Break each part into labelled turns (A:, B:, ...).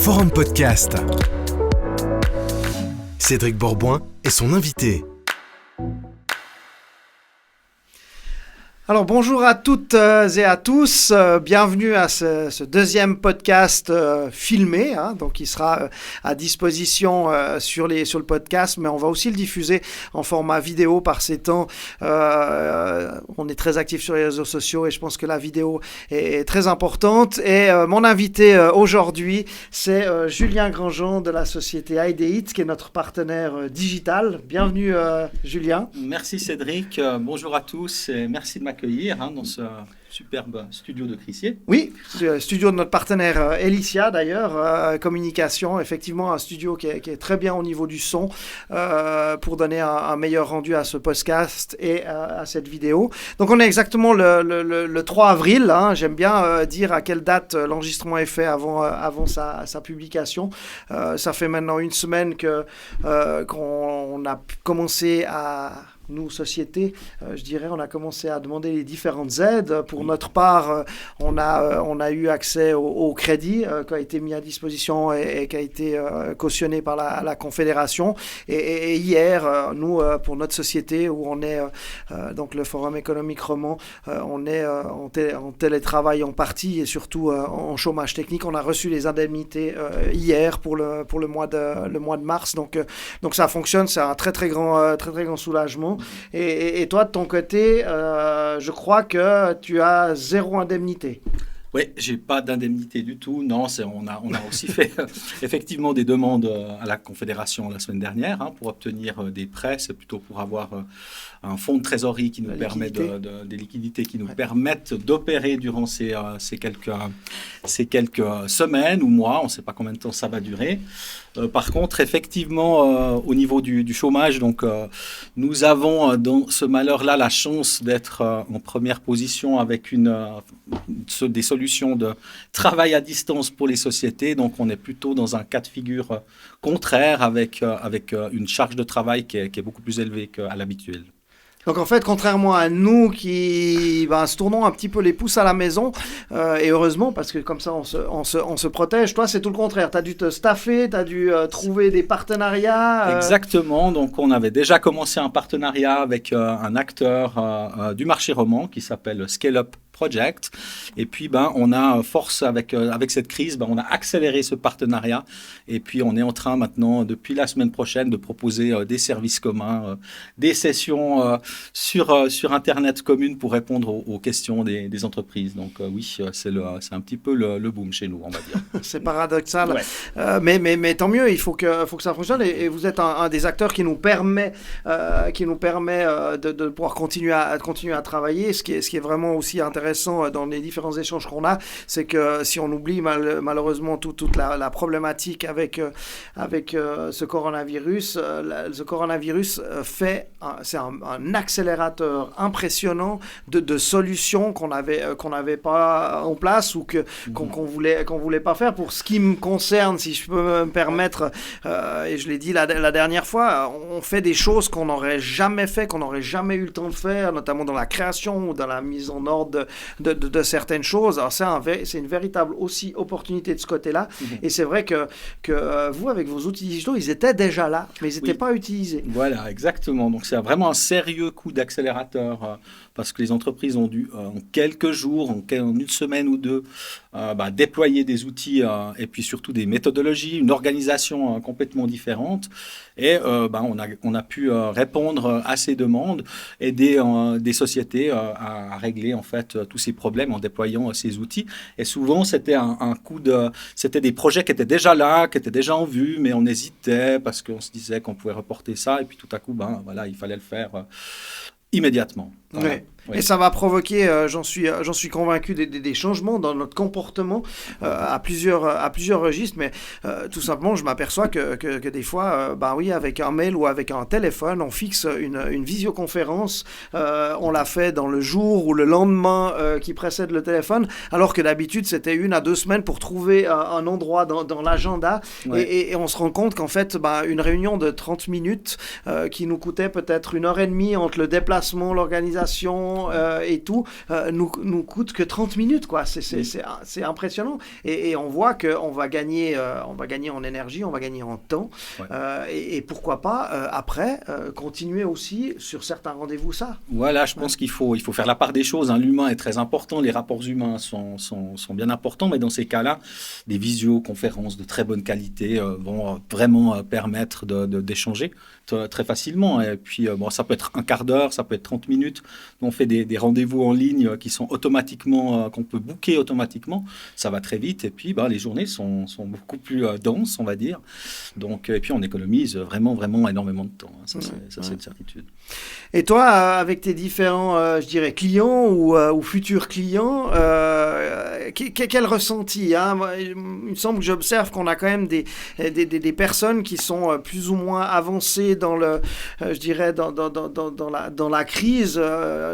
A: Forum Podcast. Cédric Borboin est son invité.
B: Alors bonjour à toutes et à tous, bienvenue à ce deuxième podcast filmé, donc qui sera à disposition sur le podcast, mais on va aussi le diffuser en format vidéo par ces temps. On est très actifs sur les réseaux sociaux et je pense que la vidéo est très importante. Et mon invité aujourd'hui, c'est Julien Grandjean de la société IDEIT, qui est notre partenaire digital. Bienvenue Julien.
C: Merci Cédric, bonjour à tous et merci de m'accueillir dans ce superbe studio de Crissier.
B: Oui, studio de notre partenaire Elicia d'ailleurs, communication, effectivement un studio qui est très bien au niveau du son pour donner un meilleur rendu à ce podcast et à cette vidéo. Donc on est exactement le 3 avril, j'aime bien dire à quelle date l'enregistrement est fait avant sa publication. Ça fait maintenant une semaine qu'on a commencé à... Nous, société, je dirais, on a commencé à demander les différentes aides. Pour notre part, on a eu accès au crédit qui a été mis à disposition et qui a été cautionné par la Confédération. Et hier, nous, pour notre société, où on est, donc le Forum économique roman, on est en télétravail en partie et surtout en chômage technique. On a reçu les indemnités hier pour le mois de mars. Donc ça fonctionne, c'est un très grand soulagement. Et toi, de ton côté, je crois que tu as 0 indemnité.
C: Oui, j'ai pas d'indemnité du tout. Non, on a aussi fait effectivement des demandes à la Confédération la semaine dernière pour obtenir des prêts. C'est plutôt pour avoir un fonds de trésorerie qui nous permet des liquidités qui nous permettent d'opérer durant ces quelques semaines ou mois. On ne sait pas combien de temps ça va durer. Par contre, effectivement, au niveau du chômage, donc, nous avons dans ce malheur-là la chance d'être en première position avec des solutions de travail à distance pour les sociétés. Donc, on est plutôt dans un cas de figure contraire avec une charge de travail qui est beaucoup plus élevée qu'à l'habituel.
B: Donc en fait, contrairement à nous qui se tournons un petit peu les pouces à la maison, et heureusement, parce que comme ça on se protège, toi c'est tout le contraire, tu as dû te staffer, tu as dû trouver des partenariats.
C: Exactement, donc on avait déjà commencé un partenariat avec un acteur du marché roman qui s'appelle Scale Up Project. Et puis, on a force avec cette crise, on a accéléré ce partenariat. Et puis, on est en train maintenant, depuis la semaine prochaine, de proposer des services communs, des sessions sur Internet communes pour répondre aux questions des entreprises. Donc, oui, c'est un petit peu le boom chez nous, on va dire.
B: C'est paradoxal.
C: Ouais.
B: Mais tant mieux, il faut que ça fonctionne. Et vous êtes un des acteurs qui nous permet de pouvoir continuer à travailler. Ce qui est vraiment aussi intéressant dans les différents échanges qu'on a, c'est que si on oublie malheureusement toute la problématique avec ce coronavirus, c'est un accélérateur impressionnant de solutions qu'on n'avait pas en place ou qu'on voulait pas faire. Pour ce qui me concerne, si je peux me permettre, et je l'ai dit la dernière fois, on fait des choses qu'on n'aurait jamais fait, qu'on n'aurait jamais eu le temps de faire, notamment dans la création ou dans la mise en ordre de certaines choses. Alors c'est une véritable aussi opportunité de ce côté-là. Et c'est vrai que vous, avec vos outils digitaux, ils étaient déjà là, mais ils n'étaient pas utilisés.
C: Voilà, exactement. Donc c'est vraiment un sérieux coup d'accélérateur parce que les entreprises ont dû, en quelques jours, en une semaine ou deux, déployer des outils et puis surtout des méthodologies, une organisation complètement différente. Et on a pu répondre à ces demandes, aider des sociétés à régler en fait tous ces problèmes en déployant ces outils. Et souvent, c'était c'était des projets qui étaient déjà là, qui étaient déjà en vue, mais on hésitait parce qu'on se disait qu'on pouvait reporter ça. Et puis tout à coup, il fallait le faire immédiatement. Voilà.
B: Ouais. Oui. Et ça va provoquer, j'en suis convaincu, des changements dans notre comportement à plusieurs registres. Mais tout simplement, je m'aperçois que des fois, avec un mail ou avec un téléphone, on fixe une visioconférence. On l'a fait dans le jour ou le lendemain qui précède le téléphone, alors que d'habitude, c'était 1 à 2 semaines pour trouver un endroit dans l'agenda. Ouais. Et on se rend compte qu'en fait, une réunion de 30 minutes qui nous coûtait peut-être 1h30 entre le déplacement, l'organisation, conversation et tout nous coûte que 30 minutes, quoi. C'est impressionnant. Et on voit qu'on va gagner en énergie, on va gagner en temps. Ouais. Et pourquoi pas, après, continuer aussi sur certains rendez-vous ça.
C: Voilà, je pense qu'il faut faire la part des choses. Hein. L'humain est très important, les rapports humains sont bien importants, mais dans ces cas-là, des visioconférences de très bonne qualité vont vraiment permettre d'échanger très facilement. Et puis, ça peut être un quart d'heure, ça peut être 30 minutes. On fait des rendez-vous en ligne qui sont automatiquement, qu'on peut booker automatiquement. Ça va très vite. Et puis, les journées sont beaucoup plus denses, on va dire. Donc, et puis, on économise vraiment énormément de temps. Hein. Ça, c'est une certitude.
B: Et toi, avec tes différents, je dirais, clients ou futurs clients, quel ressenti, hein? Il me semble que j'observe qu'on a quand même des personnes qui sont plus ou moins avancées dans je dirais, dans la crise.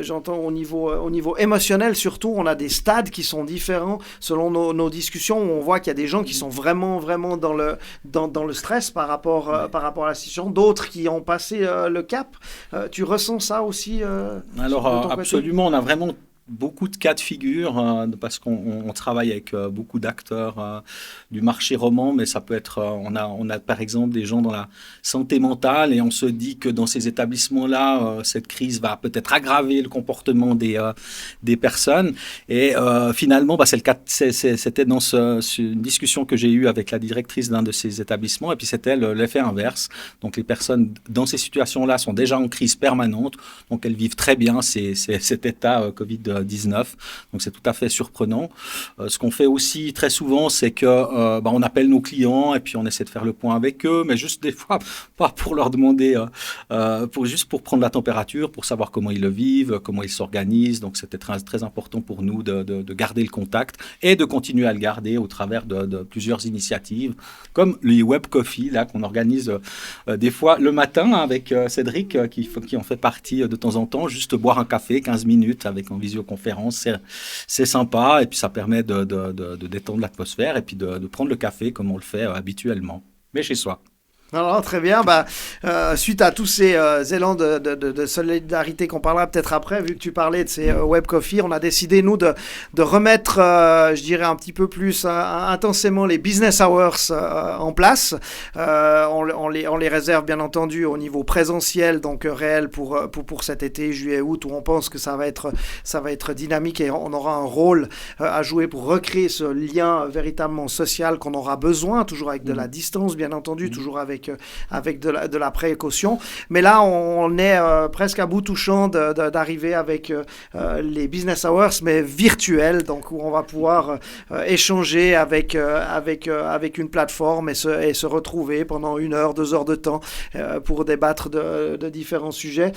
B: J'entends au niveau émotionnel surtout, on a des stades qui sont différents selon nos discussions. On voit qu'il y a des gens qui sont vraiment dans le stress par rapport à la situation, d'autres qui ont passé le cap. Tu ressens ça aussi
C: Alors, absolument, on a vraiment beaucoup de cas de figure parce qu'on travaille avec beaucoup d'acteurs du marché roman, mais ça peut être, on a par exemple des gens dans la santé mentale et on se dit que dans ces établissements-là, cette crise va peut-être aggraver le comportement des personnes et finalement, c'est le cas, c'était dans une discussion que j'ai eue avec la directrice d'un de ces établissements et puis c'était l'effet inverse. Donc les personnes dans ces situations-là sont déjà en crise permanente, donc elles vivent très bien cet état Covid-19. Donc c'est tout à fait surprenant. Ce qu'on fait aussi très souvent, c'est que on appelle nos clients et puis on essaie de faire le point avec eux, mais juste des fois, pas pour leur demander, juste pour prendre la température, pour savoir comment ils le vivent, comment ils s'organisent. Donc c'était très important pour nous de garder le contact et de continuer à le garder au travers de plusieurs initiatives, comme les Web Coffee, là, qu'on organise des fois le matin avec Cédric, qui en fait partie de temps en temps, juste boire un café, 15 minutes avec en visioconférence, c'est sympa et puis ça permet de détendre l'atmosphère et puis de prendre le café comme on le fait habituellement, mais chez soi.
B: Alors, très bien. Suite à tous ces élans de solidarité qu'on parlera peut-être après, vu que tu parlais de ces Web Coffee, on a décidé, nous, de remettre, je dirais, un petit peu plus intensément les business hours en place. On les réserve, bien entendu, au niveau présentiel, donc réel pour cet été, juillet-août, où on pense que ça va être dynamique et on aura un rôle à jouer pour recréer ce lien véritablement social qu'on aura besoin, toujours avec de la distance, bien entendu, toujours avec de la précaution. Mais là, on est presque à bout touchant d'arriver avec les business hours, mais virtuels, donc où on va pouvoir échanger avec une plateforme et se retrouver pendant 1 heure, 2 heures de temps pour débattre de différents sujets.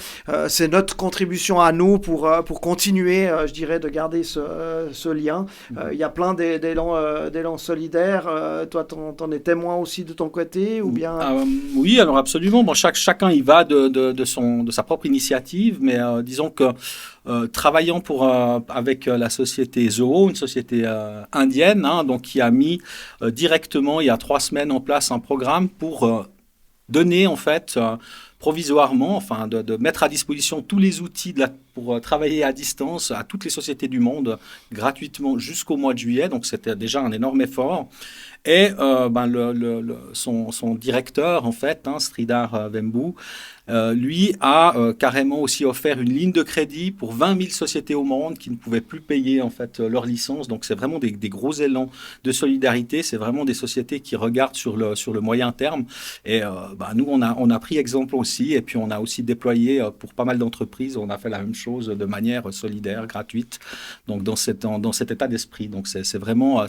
B: C'est notre contribution à nous pour continuer, je dirais, de garder ce lien. Il y a plein d'élans solidaires. Toi, t'en es témoin aussi de ton côté ou bien...
C: Oui, alors absolument. Chacun y va de sa propre initiative, mais disons que travaillant avec la société Zoho, une société indienne, donc qui a mis directement il y a 3 semaines en place un programme pour donner en fait provisoirement, de mettre à disposition tous les outils pour travailler à distance à toutes les sociétés du monde gratuitement jusqu'au mois de juillet. Donc c'était déjà un énorme effort. Et son directeur, en fait, Sridhar Vembu, lui a carrément aussi offert une ligne de crédit pour 20 000 sociétés au monde qui ne pouvaient plus payer en fait leur licence. Donc c'est vraiment des gros élans de solidarité. C'est vraiment des sociétés qui regardent sur le moyen terme. Et nous, on a pris exemple aussi. Et puis on a aussi déployé pour pas mal d'entreprises. On a fait la même chose de manière solidaire, gratuite. Donc dans cet état d'esprit. Donc c'est vraiment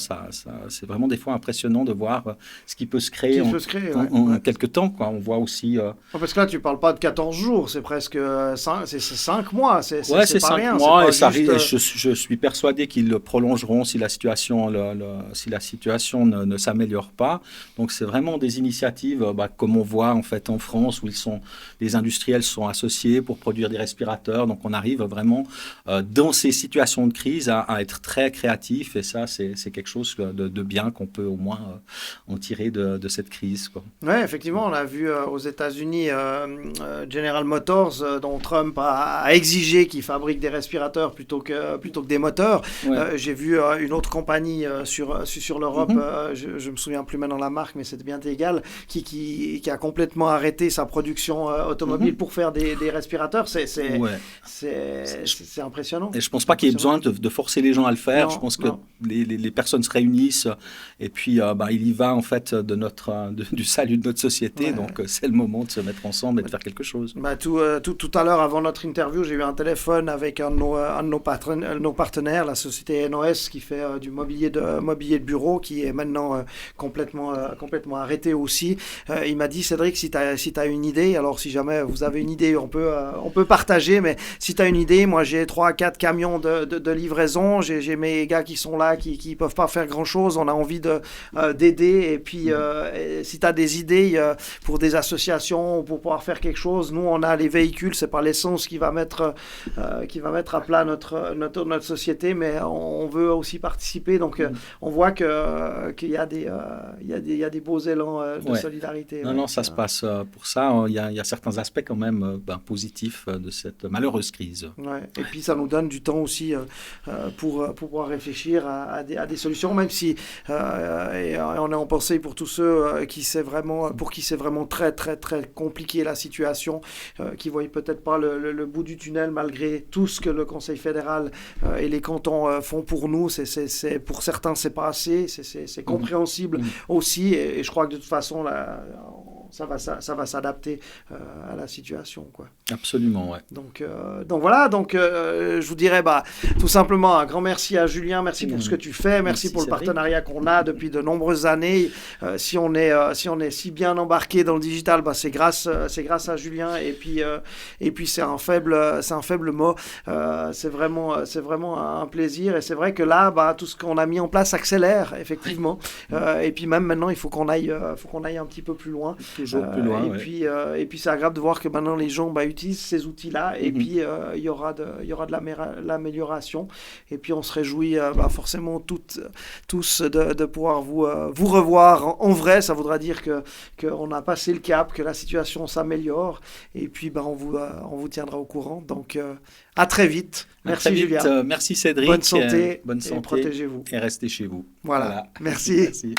C: c'est vraiment des fois impressionnant de voir ce qui peut se créer en quelques temps, quoi. On voit aussi...
B: Parce que là, tu ne parles pas de 14 jours, c'est presque 5 mois. C'est
C: 5 mois, et ça arrive, je suis persuadé qu'ils le prolongeront si la situation ne s'améliore pas. Donc, c'est vraiment des initiatives, comme on voit en fait en France, où les industriels sont associés pour produire des respirateurs. Donc, on a arrive vraiment dans ces situations de crise à être très créatif, et ça c'est quelque chose de bien qu'on peut au moins en tirer de cette crise, quoi.
B: Oui, effectivement, on a vu aux États-Unis General Motors, dont Trump a exigé qu'ils fabriquent des respirateurs plutôt que des moteurs.
C: Ouais.
B: J'ai vu une autre compagnie sur l'Europe, je me souviens plus maintenant la marque, mais c'était bien égal, qui a complètement arrêté sa production automobile pour faire des respirateurs. C'est impressionnant.
C: Et je pense pas qu'il y ait besoin de forcer les gens à le faire.
B: Non,
C: je pense que
B: non.
C: les personnes se réunissent et puis il y va en fait du salut de notre société.
B: Ouais.
C: Donc c'est le moment de se mettre ensemble et de faire quelque chose.
B: Tout à l'heure, avant notre interview, j'ai eu un téléphone avec un de nos partenaires, la société NOS, qui fait du mobilier de bureau, qui est maintenant complètement arrêté aussi. Il m'a dit, Cédric, si tu as une idée, alors si jamais vous avez une idée, on peut partager, mais si tu as une idée, moi j'ai 3 à 4 camions de livraison, j'ai mes gars qui sont là, qui peuvent pas faire grand-chose, on a envie d'aider, et puis si tu as des idées pour des associations, pour pouvoir faire quelque chose, nous on a les véhicules, c'est pas l'essence qui va mettre à plat notre société, mais on veut aussi participer, donc on voit qu'il y a des beaux élans de solidarité.
C: Non, ça se passe pour ça. Il y a certains aspects quand même positifs de cette malheureuse crise.
B: Ouais. Et puis ça nous donne du temps aussi pour pouvoir réfléchir à des solutions, même si et on est en pensée pour tous ceux pour qui c'est vraiment très très très compliqué la situation, qui voient peut-être pas le bout du tunnel malgré tout ce que le Conseil fédéral et les cantons font pour nous. C'est pour certains c'est pas assez, c'est compréhensible aussi, et je crois que de toute façon ça va s'adapter à la situation, quoi.
C: Absolument, ouais.
B: Donc voilà, je vous dirais tout simplement un grand merci à Julien, merci pour ce que tu fais, merci pour le partenariat qu'on a depuis de nombreuses années. Si on est si bien embarqué dans le digital, c'est grâce à Julien, et puis c'est un faible mot. C'est vraiment un plaisir, et c'est vrai que là tout ce qu'on a mis en place accélère effectivement, et puis même maintenant il faut qu'on aille un petit peu plus loin.
C: Toujours plus loin,
B: et puis c'est agréable de voir que maintenant les gens utilisent ces outils-là, et puis il y aura de l'amélioration, et puis on se réjouit forcément tous de pouvoir vous revoir en vrai. Ça voudra dire qu'on a passé le cap, que la situation s'améliore, et puis on vous tiendra au courant. Donc à très vite. Merci Julien.
C: Merci Cédric.
B: Bonne santé,
C: et
B: protégez-vous.
C: Et restez chez vous.
B: Voilà. Merci.
C: Merci.